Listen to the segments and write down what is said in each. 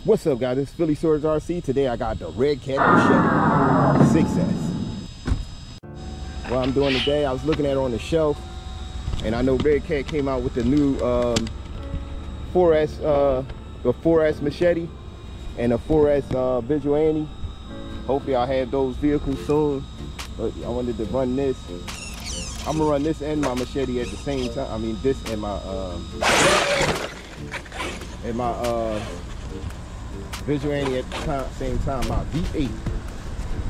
What's up, guys? It's Phillyswords RC. Today I got the Redcat Machete 6S. What I'm doing today, I was looking at it on the shelf, and I know Redcat came out with the new 4S, the 4S Machete and the 4S Vigilante. Hopefully I'll have those vehicles soon, but I wanted to run this. I'm gonna run this and my Machete at the same time. I mean, this and my Vigilante at the same time, my V8.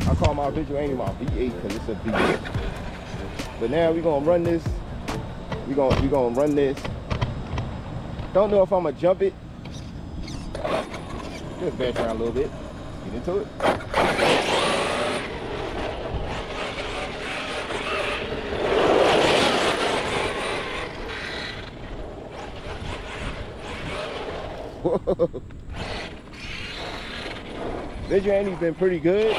I call my Vigilante my V8 because it's a V8. But now we're gonna run this. We're gonna run this. Don't know if I'm gonna jump it. Just bash around a little bit. Get into it. Whoa. Vigilante's been pretty good.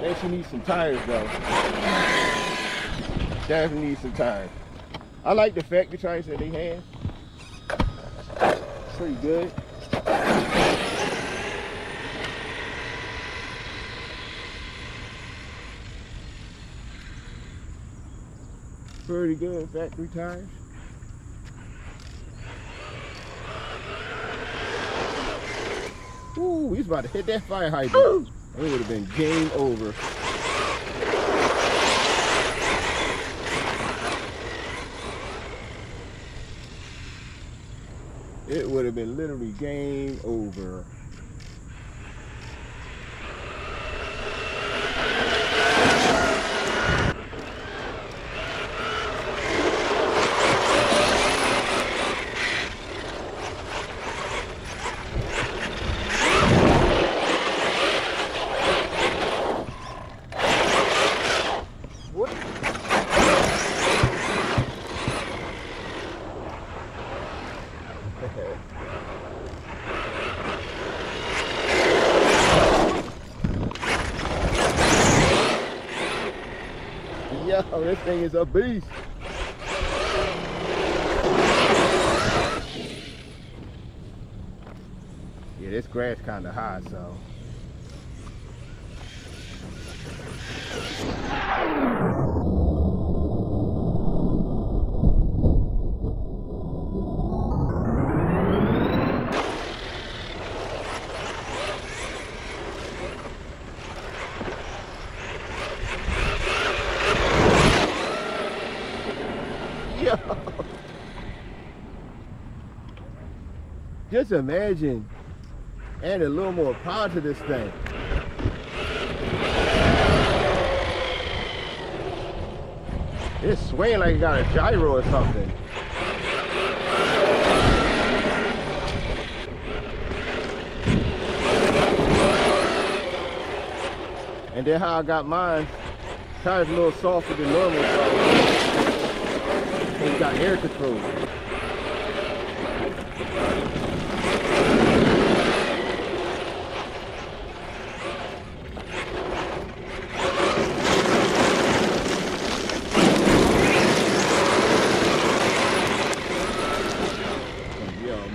Then she needs some tires though. Definitely needs some tires. I like the factory tires that they have. Pretty good. Pretty good factory tires. Ooh, he's about to hit that fire hydrant. Ooh. It would have been game over. It would have been literally game over. Yo, this thing is a beast. Yeah, this grass kind of high, so. Just imagine adding a little more power to this thing. It's swaying like it got a gyro or something. And then how I got mine, tires a little softer than normal, so it's got air control.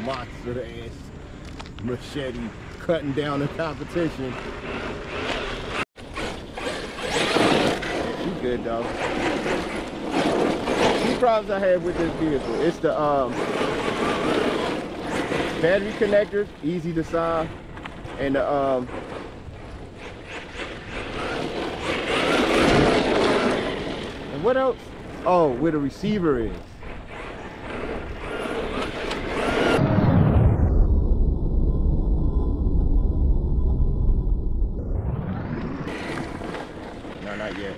Monster ass Machete cutting down the competition. She's good though. Two problems I have with this vehicle. It's the battery connectors, easy to solve, and the and what else? Oh, where the receiver is. No, not yet.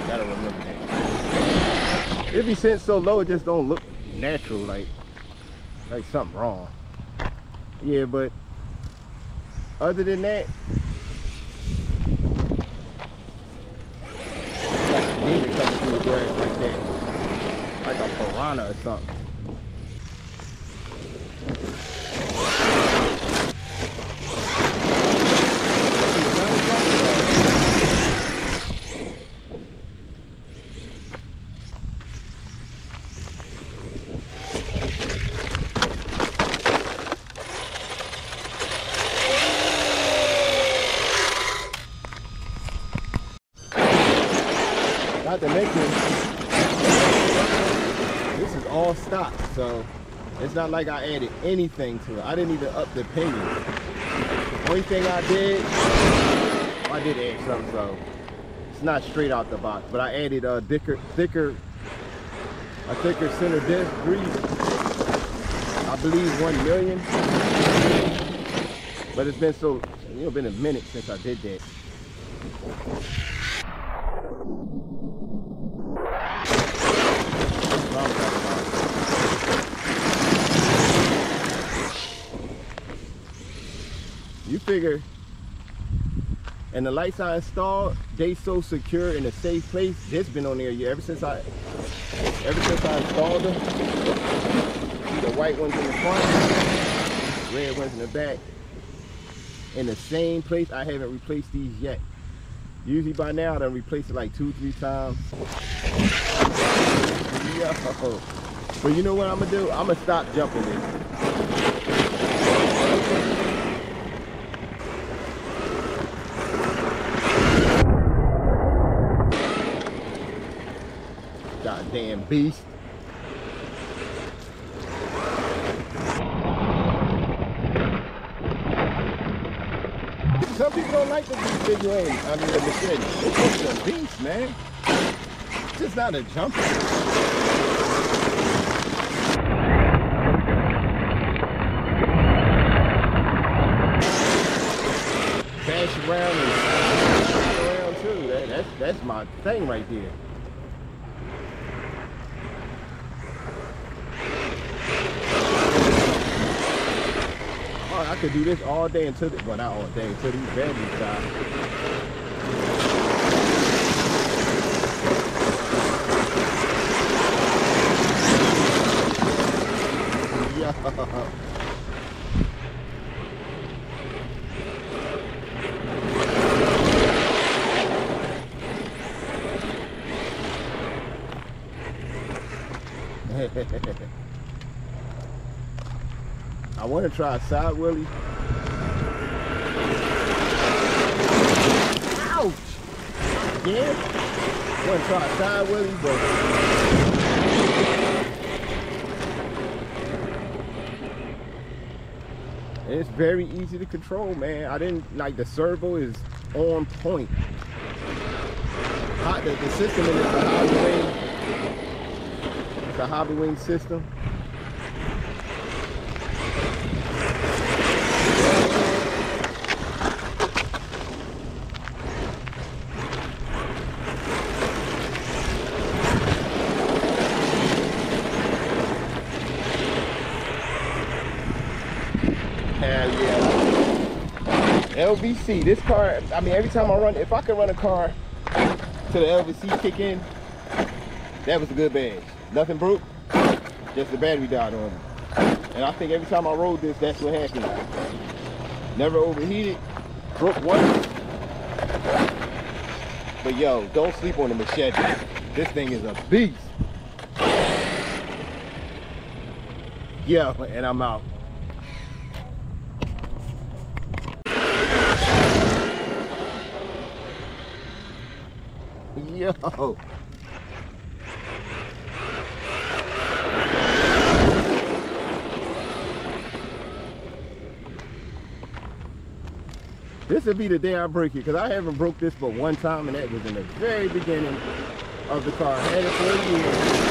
Gotta remember that. It be sitting so low, it just don't look natural, like something wrong. Yeah, but other than that, piranha or something. Not to mention, this is all stock, so it's not like I added anything to it. I didn't even up the pinion. Only thing I did add something, so it's not straight out the box, but I added a thicker center disc grease. I believe 1 million, but it's been been a minute since I did that. You figure, and the lights I installed, they so secure in a safe place. This been on there ever since I installed them. See the white ones in the front, red ones in the back, in the same place. I haven't replaced these yet. Usually by now I done replaced it like 2-3 times. Yo. But you know what I'm gonna do? I'm gonna stop jumping this. Goddamn beast. Some people don't like the figure 8. I mean the machete. It's just a beast, man. It's just not a jumper. Bash around and around too. That's my thing right there. I could do this all day until well, not all day, until these batteries die. Yo. I want to try a side wheelie. Ouch! Yeah, I want to try a side wheelie, but it's very easy to control, man. I didn't like the servo is on point. The system in it is a Hobbywing. It's a Hobbywing system. Hell yeah. LVC, this car, I mean, every time I run, if I could run a car to the LVC kick in, that was a good badge. Nothing broke, just the battery died on it. And I think every time I rode this, that's what happened. Never overheated, broke once. But yo, don't sleep on the Machete. This thing is a beast. Yo, and I'm out. Yo. This will be the day I break it, because I haven't broke this but one time, and that was in the very beginning of the car. I had it for a year.